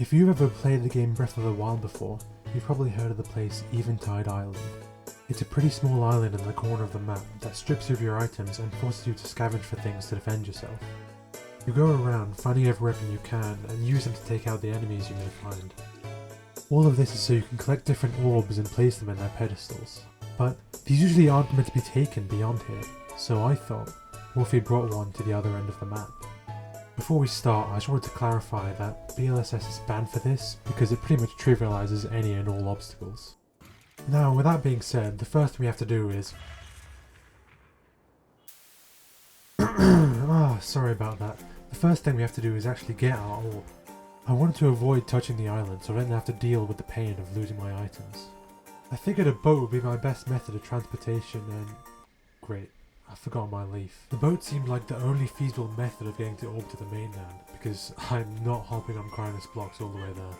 If you've ever played the game Breath of the Wild before, you've probably heard of the place Eventide Island. It's a pretty small island in the corner of the map that strips you of your items and forces you to scavenge for things to defend yourself. You go around finding every weapon you can and use them to take out the enemies you may find. All of this is so you can collect different orbs and place them in their pedestals. But these usually aren't meant to be taken beyond here, so I thought, what if we brought one to the other end of the map? Before we start, I just wanted to clarify that BLSS is banned for this because it pretty much trivializes any and all obstacles. Now, with that being said, the first thing we have to do is... sorry about that. The first thing we have to do is actually get our orb. I wanted to avoid touching the island so I didn't have to deal with the pain of losing my items. I figured a boat would be my best method of transportation and... Great. I forgot my leaf. The boat seemed like the only feasible method of getting the orb to the mainland, because I'm not hopping on Crinus blocks all the way there.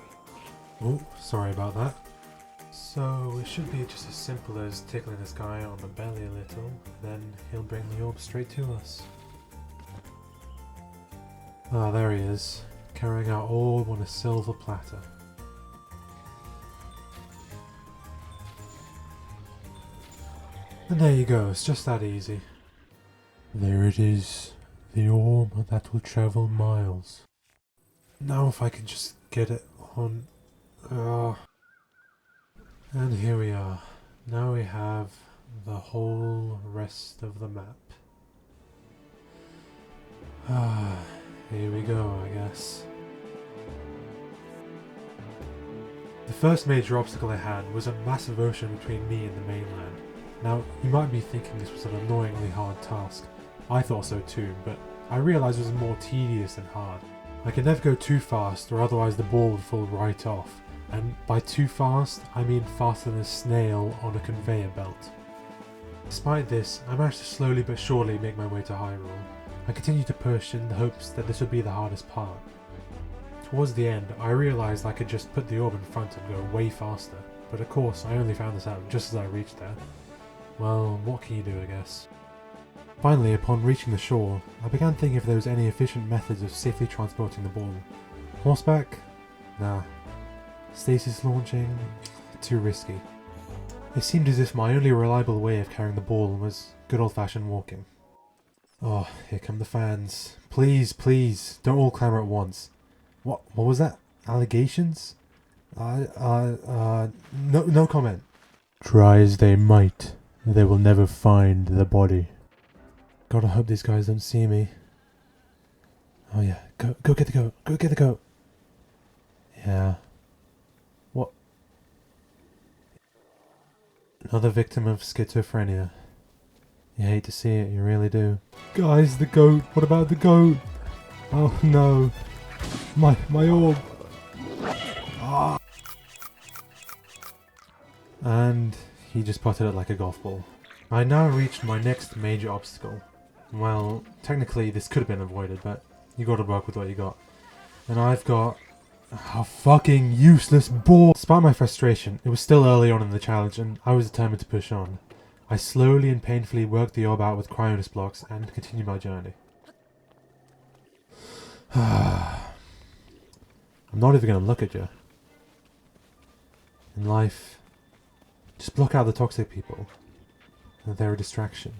Oh, sorry about that. So it should be just as simple as tickling this guy on the belly a little, then he'll bring the orb straight to us. Ah, there he is, carrying our orb on a silver platter. And there you go, it's just that easy. There it is, the orb that will travel miles. Now if I can just get it on... And here we are. Now we have the whole rest of the map. Here we go, I guess. The first major obstacle I had was a massive ocean between me and the mainland. Now, you might be thinking this was an annoyingly hard task. I thought so too, but I realised it was more tedious than hard. I could never go too fast, or otherwise the ball would fall right off. And by too fast, I mean faster than a snail on a conveyor belt. Despite this, I managed to slowly but surely make my way to Hyrule. I continued to push in the hopes that this would be the hardest part. Towards the end, I realised I could just put the orb in front and go way faster, but of course I only found this out just as I reached there. Well, what can you do, I guess. Finally, upon reaching the shore, I began thinking if there was any efficient methods of safely transporting the ball. Horseback? Nah. Stasis launching? Too risky. It seemed as if my only reliable way of carrying the ball was good old-fashioned walking. Oh, here come the fans. Please, please, don't all clamour at once. What was that? Allegations? No comment. Try as they might, they will never find the body. Gotta hope these guys don't see me. Oh yeah, go get the goat, go get the goat. Yeah. What? Another victim of schizophrenia. You hate to see it, you really do. Guys, the goat, what about the goat? Oh no. My orb. Ah. And he just potted it like a golf ball. I now reached my next major obstacle. Well, technically this could have been avoided, but you gotta work with what you got. And I've got a fucking useless ball! Despite my frustration, it was still early on in the challenge and I was determined to push on. I slowly and painfully worked the orb out with Crinus blocks and continued my journey. I'm not even gonna look at you. In life, just block out the toxic people. They're a distraction.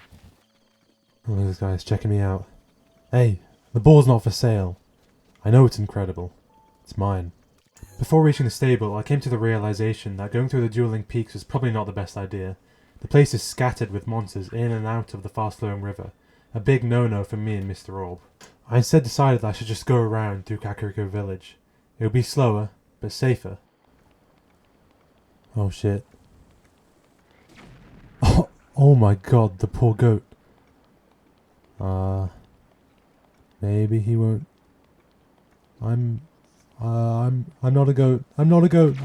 Oh, this guy's checking me out. Hey, the ball's not for sale. I know it's incredible. It's mine. Before reaching the stable, I came to the realization that going through the dueling peaks was probably not the best idea. The place is scattered with monsters in and out of the fast-flowing river. A big no-no for me and Mr. Orb. I instead decided that I should just go around through Kakariko Village. It would be slower, but safer. Oh shit. Oh my god, the poor goat. Maybe he won't. I'm not a goat. I'm not a goat.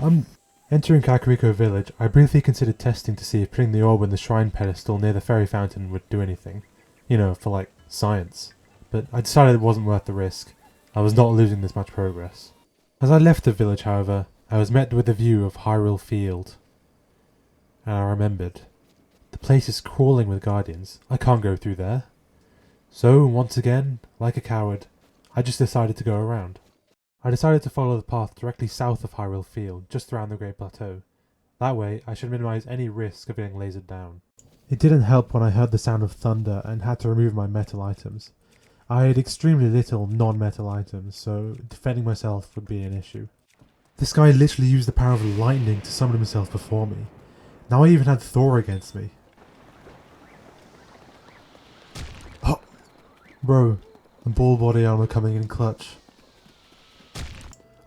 Entering Kakariko Village, I briefly considered testing to see if putting the orb in the shrine pedestal near the fairy fountain would do anything. You know, for like, science. But I decided it wasn't worth the risk. I was not losing this much progress. As I left the village, however, I was met with a view of Hyrule Field. And I remembered. The place is crawling with guardians. I can't go through there. So, once again, like a coward, I just decided to go around. I decided to follow the path directly south of Hyrule Field, just around the Great Plateau. That way, I should minimize any risk of getting lasered down. It didn't help when I heard the sound of thunder and had to remove my metal items. I had extremely little non-metal items, so defending myself would be an issue. This guy literally used the power of lightning to summon himself before me. Now I even had Thor against me. Oh! Bro, the ball body armor coming in clutch.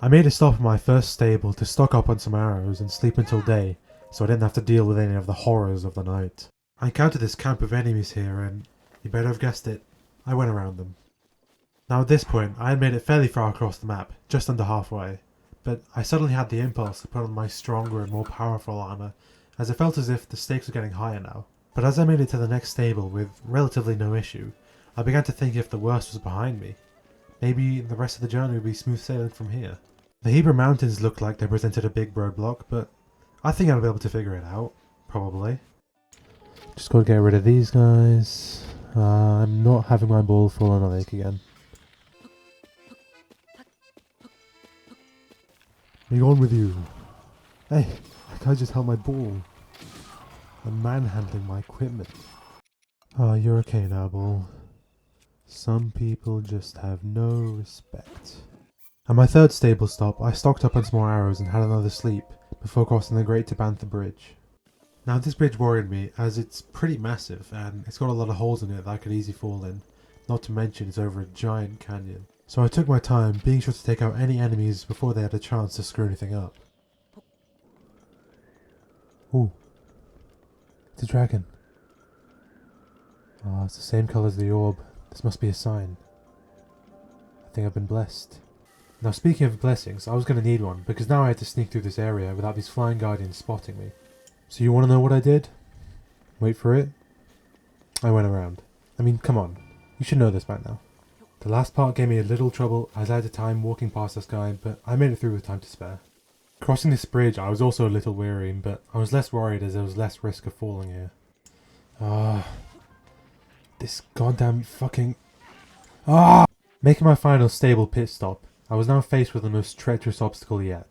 I made a stop at my first stable to stock up on some arrows and sleep until day, so I didn't have to deal with any of the horrors of the night. I encountered this camp of enemies here and, you better have guessed it, I went around them. Now at this point, I had made it fairly far across the map, just under halfway, but I suddenly had the impulse to put on my stronger and more powerful armor, as it felt as if the stakes were getting higher now. But as I made it to the next stable with relatively no issue, I began to think if the worst was behind me. Maybe the rest of the journey would be smooth sailing from here. The Hebra Mountains looked like they presented a big roadblock, but I think I'll be able to figure it out, probably. Just gotta get rid of these guys. I'm not having my ball fall in a lake again. Be on with you. Hey, that guy just held my ball. I'm manhandling my equipment. Oh, you're okay now, ball. Some people just have no respect. At my third stable stop, I stocked up on some more arrows and had another sleep before crossing the Great Tabantha Bridge. Now this bridge worried me as it's pretty massive and it's got a lot of holes in it that I could easily fall in, not to mention it's over a giant canyon. So I took my time, being sure to take out any enemies before they had a chance to screw anything up. Ooh. It's a dragon. Ah, it's the same colour as the orb. This must be a sign. I think I've been blessed. Now speaking of blessings, I was going to need one, because now I had to sneak through this area without these flying guardians spotting me. So you want to know what I did? Wait for it. I went around. I mean, come on. You should know this by now. The last part gave me a little trouble as I had time walking past this guy, but I made it through with time to spare. Crossing this bridge I was also a little weary, but I was less worried as there was less risk of falling here. This goddamn fucking... Making my final stable pit stop, I was now faced with the most treacherous obstacle yet.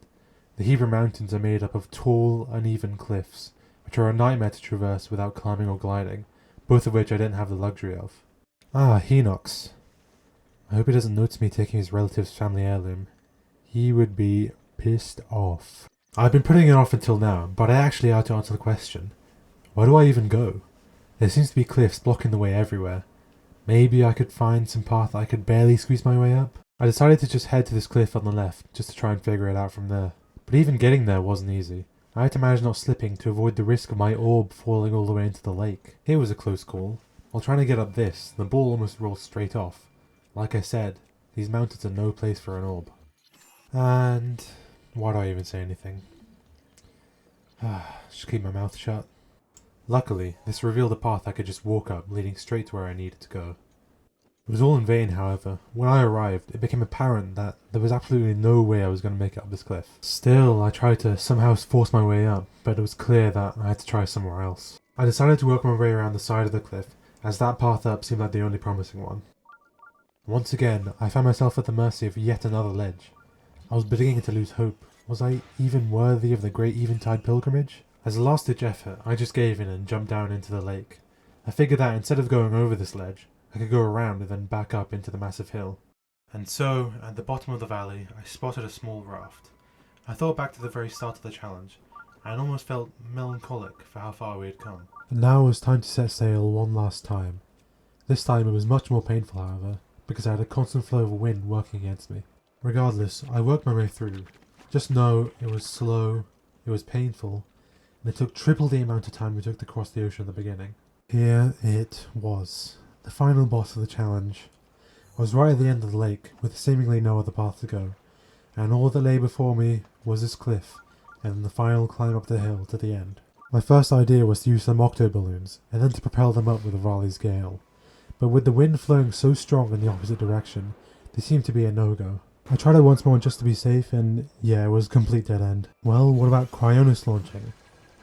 The Hebra Mountains are made up of tall, uneven cliffs, which are a nightmare to traverse without climbing or gliding, both of which I didn't have the luxury of. Hinox. I hope he doesn't notice me taking his relative's family heirloom. He would be pissed off. I've been putting it off until now, but I actually had to answer the question. Where do I even go? There seems to be cliffs blocking the way everywhere. Maybe I could find some path I could barely squeeze my way up? I decided to just head to this cliff on the left, just to try and figure it out from there. But even getting there wasn't easy. I had to manage not slipping to avoid the risk of my orb falling all the way into the lake. Here was a close call. While trying to get up this, the ball almost rolled straight off. Like I said, these mountains are no place for an orb. And... why do I even say anything? Just keep my mouth shut. Luckily, this revealed a path I could just walk up, leading straight to where I needed to go. It was all in vain, however. When I arrived, it became apparent that there was absolutely no way I was going to make it up this cliff. Still, I tried to somehow force my way up, but it was clear that I had to try somewhere else. I decided to work my way around the side of the cliff, as that path up seemed like the only promising one. Once again, I found myself at the mercy of yet another ledge. I was beginning to lose hope. Was I even worthy of the great Eventide pilgrimage? As a last-ditch effort, I just gave in and jumped down into the lake. I figured that instead of going over this ledge, I could go around and then back up into the massive hill. And so, at the bottom of the valley, I spotted a small raft. I thought back to the very start of the challenge, and almost felt melancholic for how far we had come. And now it was time to set sail one last time. This time it was much more painful, however, because I had a constant flow of wind working against me. Regardless, I worked my way through. Just know it was slow, it was painful, and it took triple the amount of time we took to cross the ocean at the beginning. Here it was. The final boss of the challenge. I was right at the end of the lake, with seemingly no other path to go, and all that lay before me was this cliff, and then the final climb up the hill to the end. My first idea was to use some octo balloons, and then to propel them up with Raleig's gale. But with the wind flowing so strong in the opposite direction, they seemed to be a no-go. I tried it once more just to be safe, and yeah, it was a complete dead end. Well, what about Cryonis launching?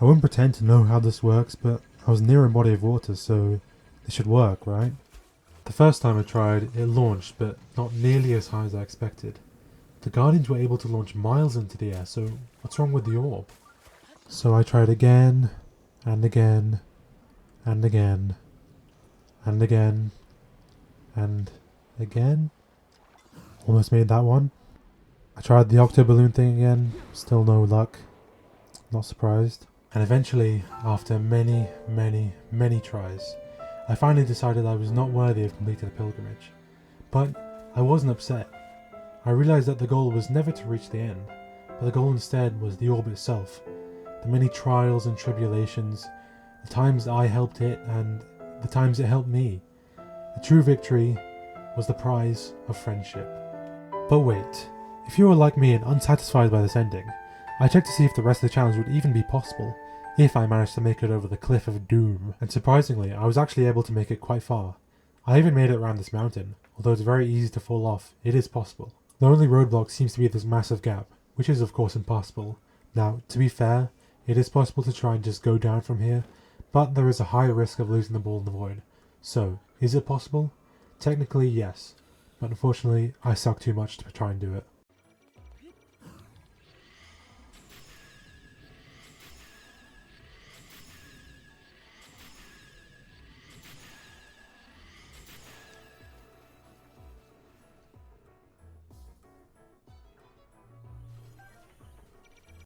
I wouldn't pretend to know how this works, but I was near a body of water, so it should work, right? The first time I tried, it launched, but not nearly as high as I expected. The Guardians were able to launch miles into the air, so what's wrong with the orb? So I tried again, and again, and again, and again, and again. Almost made that one. I tried the octo balloon thing again, still no luck. Not surprised. And eventually, after many, many, many tries, I finally decided I was not worthy of completing the pilgrimage. But I wasn't upset. I realised that the goal was never to reach the end, but the goal instead was the orb itself. The many trials and tribulations, the times I helped it and the times it helped me. The true victory was the prize of friendship. But wait, if you were like me and unsatisfied by this ending, I checked to see if the rest of the challenge would even be possible, if I managed to make it over the cliff of doom. And surprisingly, I was actually able to make it quite far. I even made it around this mountain. Although it's very easy to fall off, it is possible. The only roadblock seems to be this massive gap, which is of course impossible. Now, to be fair, it is possible to try and just go down from here, but there is a high risk of losing the ball in the void. So, is it possible? Technically, yes. But unfortunately, I suck too much to try and do it.